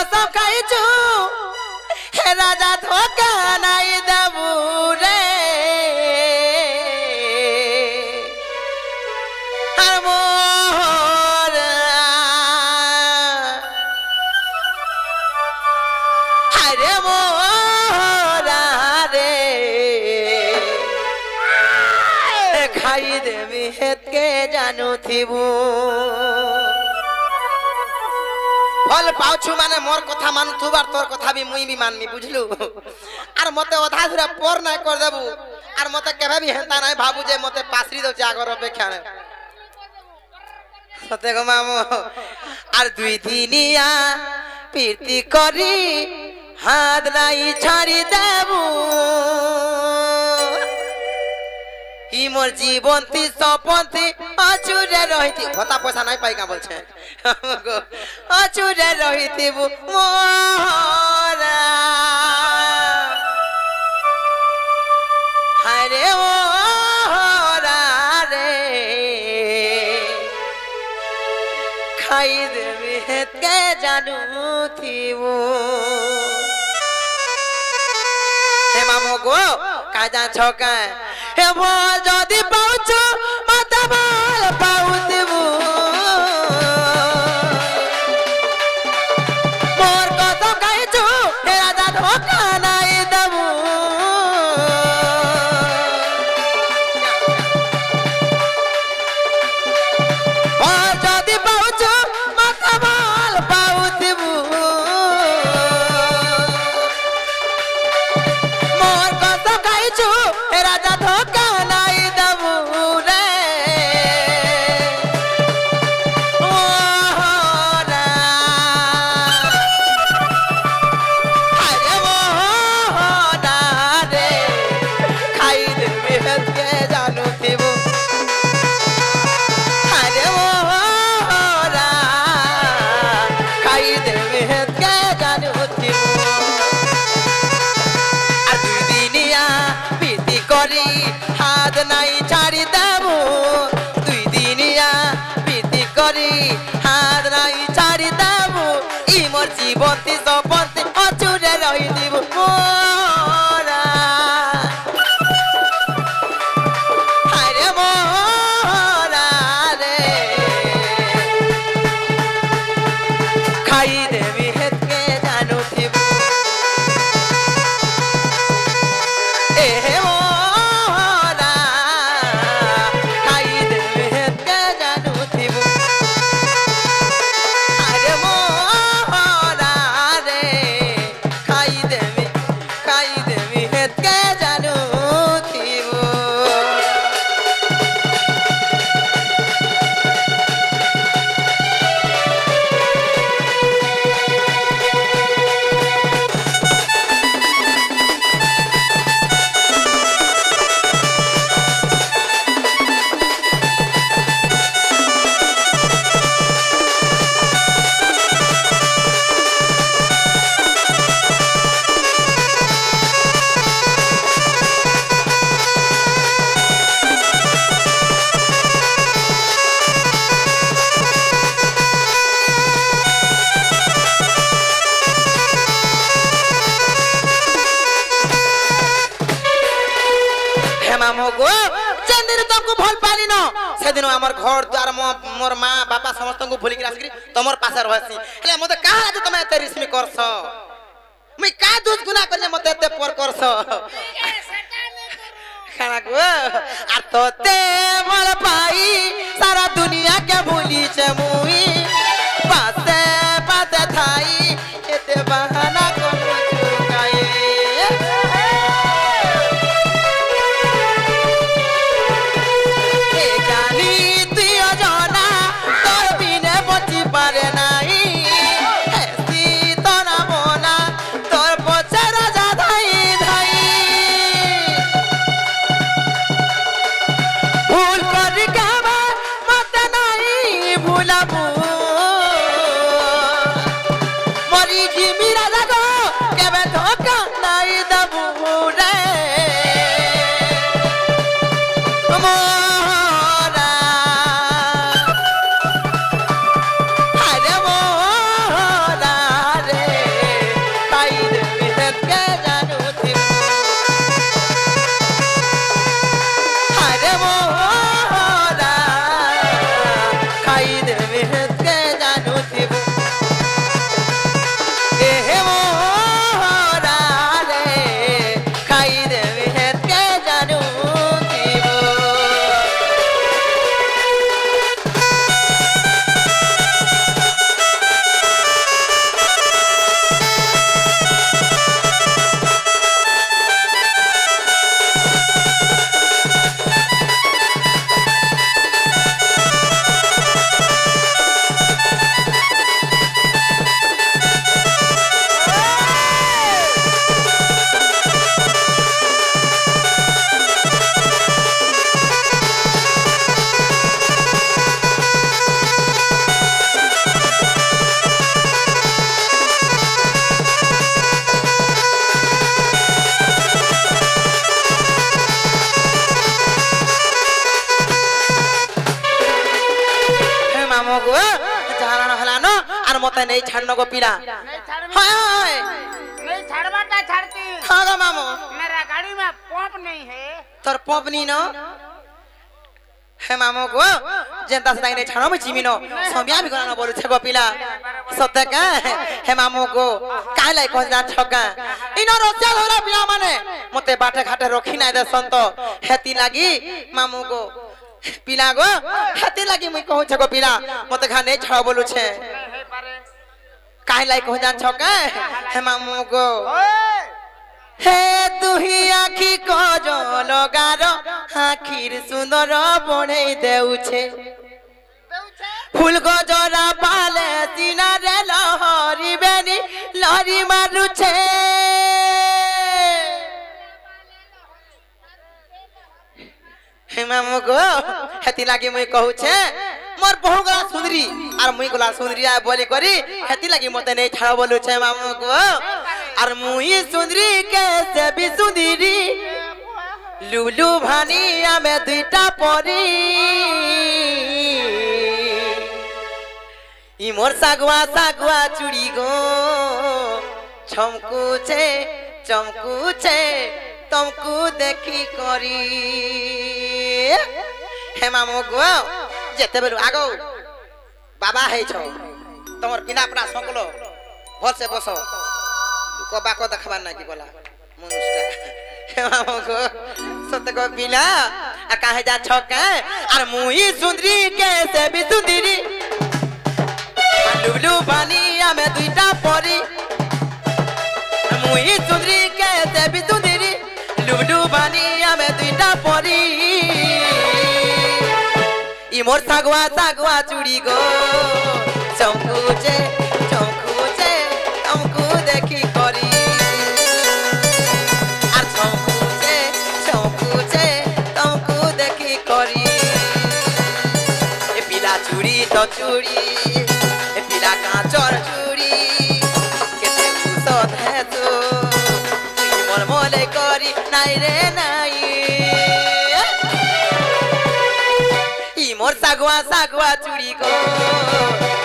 कसम खाइछु हे राजा धोखा नहीं देबू रे हर मोर हरे मोरा रे खाई देवी हेत के जानू थीबू फल पाउछु माने मोर कथा मानु बार तोर कथा भी मुई भी मानमी बुझलु आर मते अधा धुरा पर ना कर देबू आर मते केबे भी हेंता नाही भाबू जे मते पासरी दउ आगर अपेक्षा ने सते गो मामो आर दुई दिनिया प्रीति करी हाथ नाही छाड़ी देबू ही मोर जीवन थी सपन थी अचूरे रही थी भत्ता पैसा नहीं पाई का बोल छे अचूरे रही थी वो मोरा हरे मोरा रे खाई देवी हेत के जानू थी वो हे मामो गो का जान छोका हे वो जदी पाउछु मते बाल पाउतिबू मोर कसम खाइछु हे राजा धोखा नहीं देबू ओ जदी पाउछु मते बाल पाउतिबू मोर कसम खाइछु हे राजा धोखा नहीं देबू रे मोहरा हरे मोहरा रे खाई देबी हेत के जानू थीबू हरे मोहरा खाई देबी हेत के जानू थीबू আর দুই দিনিয়া প্রীতি করি হাত নাই ছাড়ি দেবু দুই দিনিয়া প্রীতি করি হাত নাই ছাড়ি দেবু ই মোর জীবনতি সপনতি অচুরে রহি দিবু মোরা হায়রে মোরা রে খাই দেবি হেতকে জানু থিবু ए मोरा खाई देबी हेत के जानू थीबू अरे मोरा रे खाई देबी हेत के जानू थीबू मामो दिन तुमको भल पाली न से दिन हमर घर द्वार मोर मां बापा समस्त को भूली आसकरी तमर पासे रहसी हेले मते कहा जे तमे एते रिस्मी करछ मैं का दोष गुना करले मते एते पर करछ खाना को आ तोते भल पाई सारा दुनिया के भूली छे मुई पासे पाते थाई एते बहाना करू चुकाई भूल कर मामो को जाना हलानो और मते नहीं छाड़नो को पिला नहीं छाड़ हाय नहीं छाड़वाता छाड़ती हां गा मामो मेरा गाड़ी में पंप नहीं है तोर पंप नहीं न हे मामो को जनता से नहीं छाड़ो में चिमिनो समिया भी गना बोलु छे को पिला सत्य का हे मामो को काय लाई को जा छका इनो रोजा होला पिला माने मते बाटे घाटे रखी नाही दे संत हेती लागी मामो को पिला गो हेती लागी मुई कहू छको पिला मते घा नहीं छाड़ो बोलु छे काय लाई को जा छका हे मामो को हे तुही आखी को जो लगार आखिर सुंदर बने देउछे फूल को जरा पाले सीना रे लहरी बेनी लहरी मारुछे हे मामू को हेती लागी मुई कहू छे मोर बहु गला सुंदरी और मुई गला सुंदरी आ बोली करी हेती लागी मते नहीं छाड़ बोलू छे मामू को और मुई सुंदरी के से भी सुंदरी लुलु भानी आमे दुईटा परी ई मोर सागवा सागवा चूड़ी गो छमकुचे चमकुचे तुमको देखी करी हे मामू गो जेते बेलु आगो बाबा है छो तमर पिना अपना सकलो भल से बसो को बाको देखबा ना की बोला मनुष्य हे मामू गो सत को पिला आ काहे जा छका और मुई सुंदरी के से भी सुंदरी लुलु बानिया में दुईटा परी मुई सुंदरी के से भी सुंदरी लुलु बानिया में दुईटा परी ई मोर सागवा सागवा चूड़ी गो चौकुचे चौकुचे तुमको देखी करी और चौकुचे चौकुचे तुमको देखी करी ए पिला चूड़ी तो चूड़ी ए पिला कांचर चूड़ी केते उसत है तो तुई मोर मोले करी नाई रे नाई मोर सागवा सागवा चूड़ी को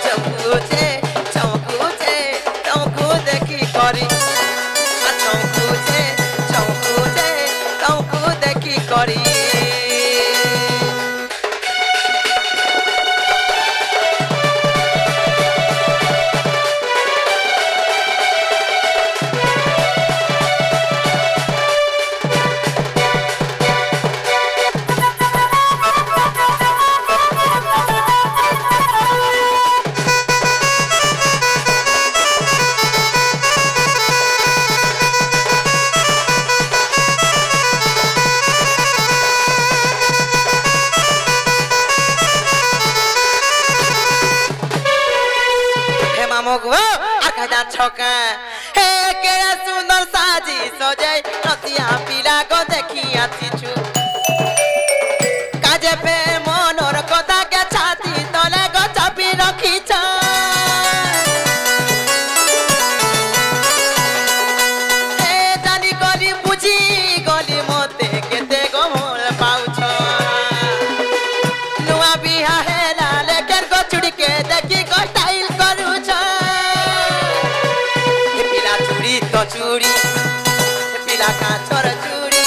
चौकुचे चौकुचे तुमको देखी करी चौकुचे चौकुचे तुमको देखी करी छका हे के सुंदर साजी सजाई नतिया पिला को देखी आछिछु काजे पे मनोर कथा के छाती तले गो चापी रखिछ हे जानी गली बुझी गली मते केते गो मोल पाउछ नुआ बिहा हेला लेकर गो छुड़ी के देखी गो स्टाइल करूछ तो चूड़ी पिला कांचर चूड़ी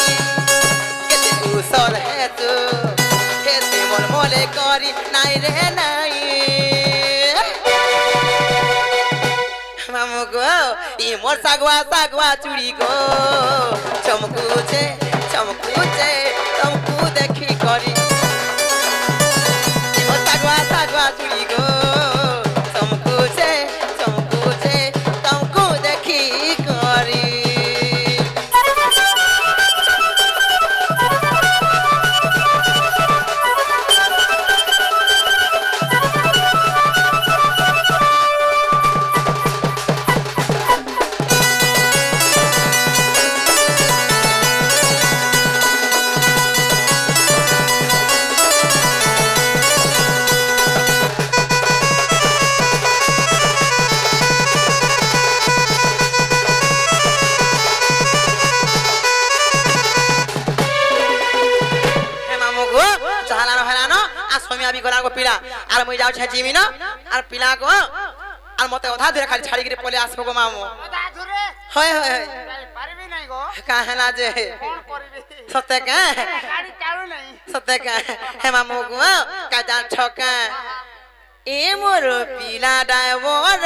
केते उसर है तू केते मोल मोले करी नाई रे नाई मामू गो ई मोर सागवा सागवा चूड़ी गो चमकुचे चमकुचे तुमको देखी करी ई मोर सागवा सागवा चूड़ी गो चमकुचे चमकुचे तुमको देखी তুমি আবি গলা গো পিলা আর মই যাও ছাজিমি না আর পিলা গো আর মতে অধা ধরে খালি ছাড়ি গিয়ে পলে আসবো গো মামু ওদা ধরে হয় হয় পারবি নাই গো কাহেলা যে কোন করবি সত্যি কে গাড়ি চালু নাই সত্যি কে হে মামু গো কাজা ছকা এ মোর পিলা ডাইভর